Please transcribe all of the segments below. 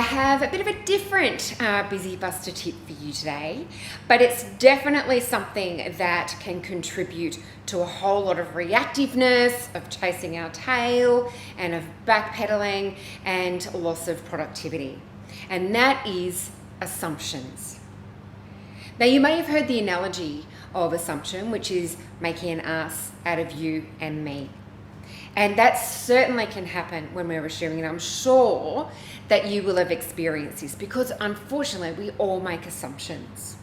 have a bit of a different Busy Buster tip for you today, but it's definitely something that can contribute to a whole lot of reactiveness, of chasing our tail, and of backpedaling and loss of productivity. And that is assumptions. Now, you may have heard the analogy of assumption, which is making an ass out of you and me. And that certainly can happen when we're assuming, and I'm sure that you will have experienced this because unfortunately we all make assumptions.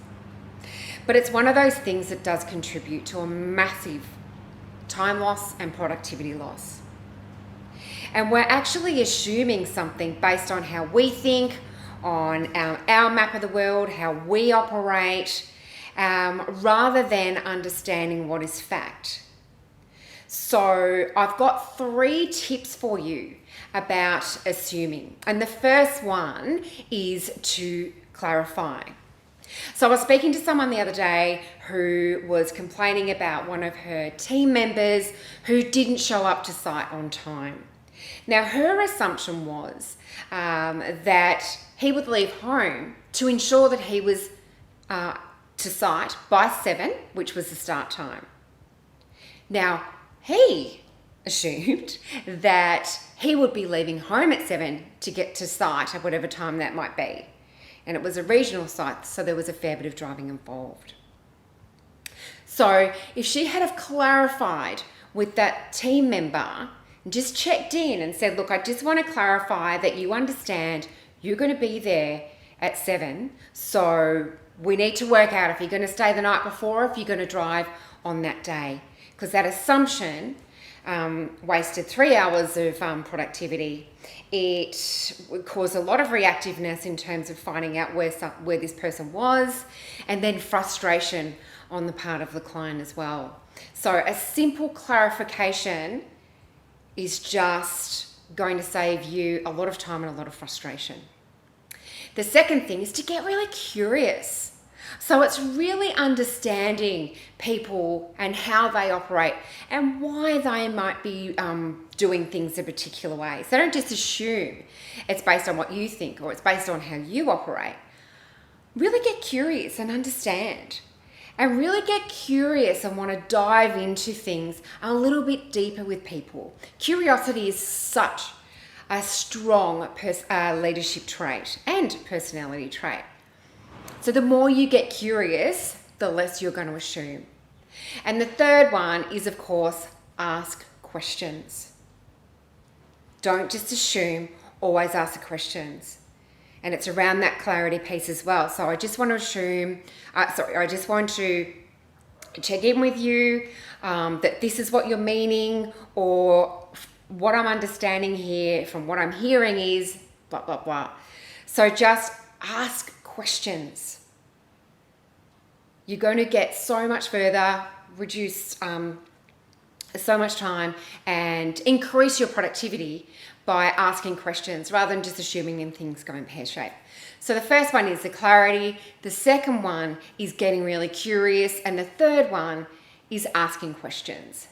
But it's one of those things that does contribute to a massive time loss and productivity loss. And we're actually assuming something based on how we think, on our map of the world, how we operate, rather than understanding what is fact. So I've got 3 tips for you about assuming. And the first one is to clarify. So I was speaking to someone the other day who was complaining about one of her team members who didn't show up to site on time. Now, her assumption was that he would leave home to ensure that he was to site by 7, which was the start time. Now, he assumed that he would be leaving home at 7 to get to site at whatever time that might be. And it was a regional site, so there was a fair bit of driving involved. So if she had have clarified with that team member, just checked in and said, look, I just want to clarify that you understand you're going to be there at 7, so we need to work out if you're going to stay the night before or if you're going to drive on that day. Because that assumption wasted 3 hours of productivity. It caused a lot of reactiveness in terms of finding out where this person was, and then frustration on the part of the client as well. So a simple clarification is just going to save you a lot of time and a lot of frustration. The second thing is to get really curious. So it's really understanding people and how they operate and why they might be doing things a particular way. So don't just assume it's based on what you think or it's based on how you operate. Really get curious and understand. And really get curious and want to dive into things a little bit deeper with people. Curiosity is such a strong leadership trait and personality trait. So the more you get curious, the less you're going to assume. And the third one is, of course, ask questions. Don't just assume, always ask the questions. And it's around that clarity piece as well. So I just want to I just want to check in with you that this is what you're meaning, or what I'm understanding here from what I'm hearing is blah, blah, blah. So just ask questions. You're going to get so much further, reduce so much time, and increase your productivity by asking questions rather than just assuming and things going pear-shaped. So the first one is the clarity, the second one is getting really curious, and the third one is asking questions.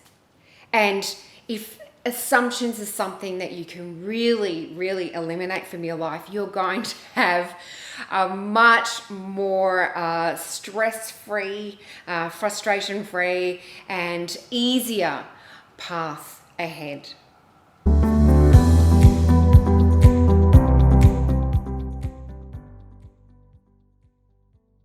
And if assumptions is something that you can really, really eliminate from your life, you're going to have a much more stress-free, frustration-free, and easier path ahead.